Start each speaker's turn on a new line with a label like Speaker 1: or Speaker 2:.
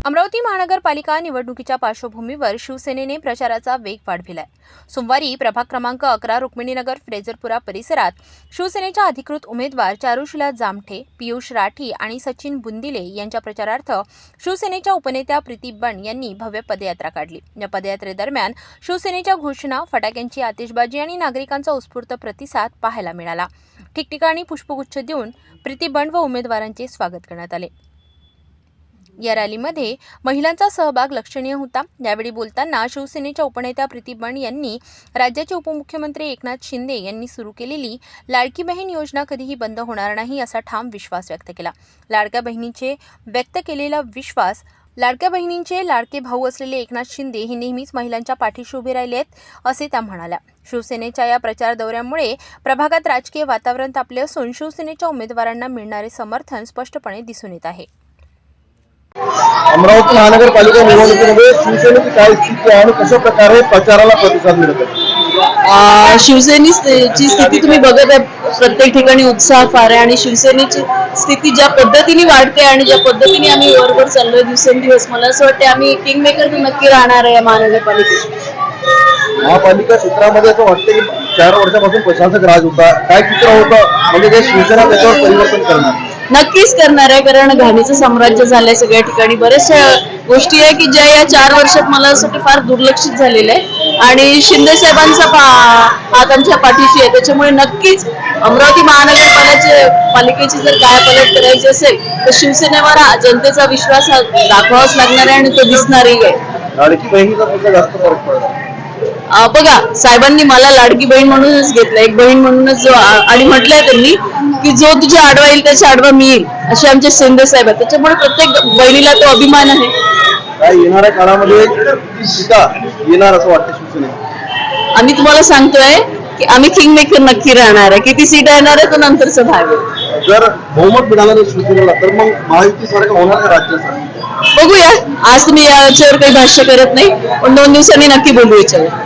Speaker 1: अमरावती महानगरपालिका निवडणुकीच्या पार्श्वभूमीवर शिवसेनेने प्रचाराचा वेग वाढविलाय। सोमवारी प्रभाग क्रमांक 11 रुक्मिणीनगर फ्रेजरपुरा परिसरात शिवसेनेच्या अधिकृत उमेदवार चारुशीला जामठे, पियुष राठी आणि सचिन बुंदिले यांच्या प्रचारार्थ शिवसेनेच्या उपनेत्या प्रीती बंड यांनी भव्य पदयात्रा काढली। या पदयात्रेदरम्यान शिवसेनेच्या घोषणा, फटाक्यांची आतिषबाजी आणि नागरिकांचा उत्स्फूर्त प्रतिसाद पाहायला मिळाला। ठिकठिकाणी पुष्पगुच्छ देऊन प्रीती बंड व उमेदवारांचे स्वागत करण्यात आले। या रॅलीमध्ये महिलांचा सहभाग लक्षणीय होता। यावेळी बोलताना शिवसेनेच्या उपनेत्या प्रीती बंड यांनी राज्याचे उपमुख्यमंत्री एकनाथ शिंदे यांनी सुरू केलेली लाडकी बहीण योजना कधीही बंद होणार नाही असा ठाम विश्वास व्यक्त केला। लाडक्या बहिणींचे लाडके भाऊ असलेले एकनाथ शिंदे हे नेहमीच महिलांच्या पाठीशी उभे राहिले आहेत असे त्या म्हणाल्या। शिवसेनेच्या या प्रचार दौऱ्यामुळे प्रभागात राजकीय वातावरण तापले असून शिवसेनेच्या उमेदवारांना मिळणारे समर्थन स्पष्टपणे दिसून येत आहे।
Speaker 2: अमरावती महानगरपालिका निवडणुकीमध्ये शिवसेनेची काय स्थिती आहे आणि कशा प्रकारे प्रचाराला प्रतिसाद मिळत आहे?
Speaker 3: शिवसेनेची स्थिती तुम्ही बघत आहे, प्रत्येक ठिकाणी उत्साह फार आहे आणि शिवसेनेची स्थिती ज्या पद्धतीने वाढते आणि ज्या पद्धतीने आम्ही वरवर चाललोय दिवसेंदिवस, मला असं वाटतं आम्ही किंग मेकर नक्की राहणार आहे महानगरपालिकेत।
Speaker 2: महापालिका क्षेत्रामध्ये असं वाटतं की 4 वर्षापासून प्रशासक राज होता, काय चित्र होतं म्हणजे ते शिवसेना त्याच्यावर परिवर्तन करणार?
Speaker 3: नक्कीच करणार आहे, कारण घाणीचं साम्राज्य झालंय सगळ्या ठिकाणी। बऱ्याचशा गोष्टी आहे की ज्या या 4 वर्षात मला असं फार दुर्लक्षित झालेलं आहे आणि शिंदे साहेबांचा हात आमच्या पाठीशी आहे। त्याच्यामुळे नक्कीच अमरावती महानगरपालिकेची जर कायापालट करायची असेल तर शिवसेनेवर जनतेचा विश्वास दाखवावाच लागणार आहे आणि तो दिसणारही आहे।
Speaker 2: लाडकी बहिणीचा सुद्धा जास्त फरक पडला।
Speaker 3: बघा, साहेबांनी मला लाडकी बहीण म्हणूनच घेतलं, एक बहीण म्हणूनच आणि म्हटलंय त्यांनी की जो तुझ्या आडवा येईल त्याच्या आडवा मी येईल, असे आमचे शिंदे साहेब आहेत। त्याच्यामुळे प्रत्येक बहिणीला तो अभिमान आहे।
Speaker 2: काय येणाऱ्या काळामध्ये येणार असं वाटतं शिवसेनेला?
Speaker 3: आम्ही तुम्हाला सांगतोय की आम्ही किंग मेकर नक्की राहणार आहे। किती सीट येणार आहे तो नंतरचा भाग आहे।
Speaker 2: जर बहुमत मिळालं नाही शिवसेनेला तर मग महायुती सारखं होणार का राज्याचं?
Speaker 3: बघूया, आज तुम्ही याच्यावर काही भाष्य करत नाही, पण 2 दिवसांनी नक्की बोलू याच्यावर।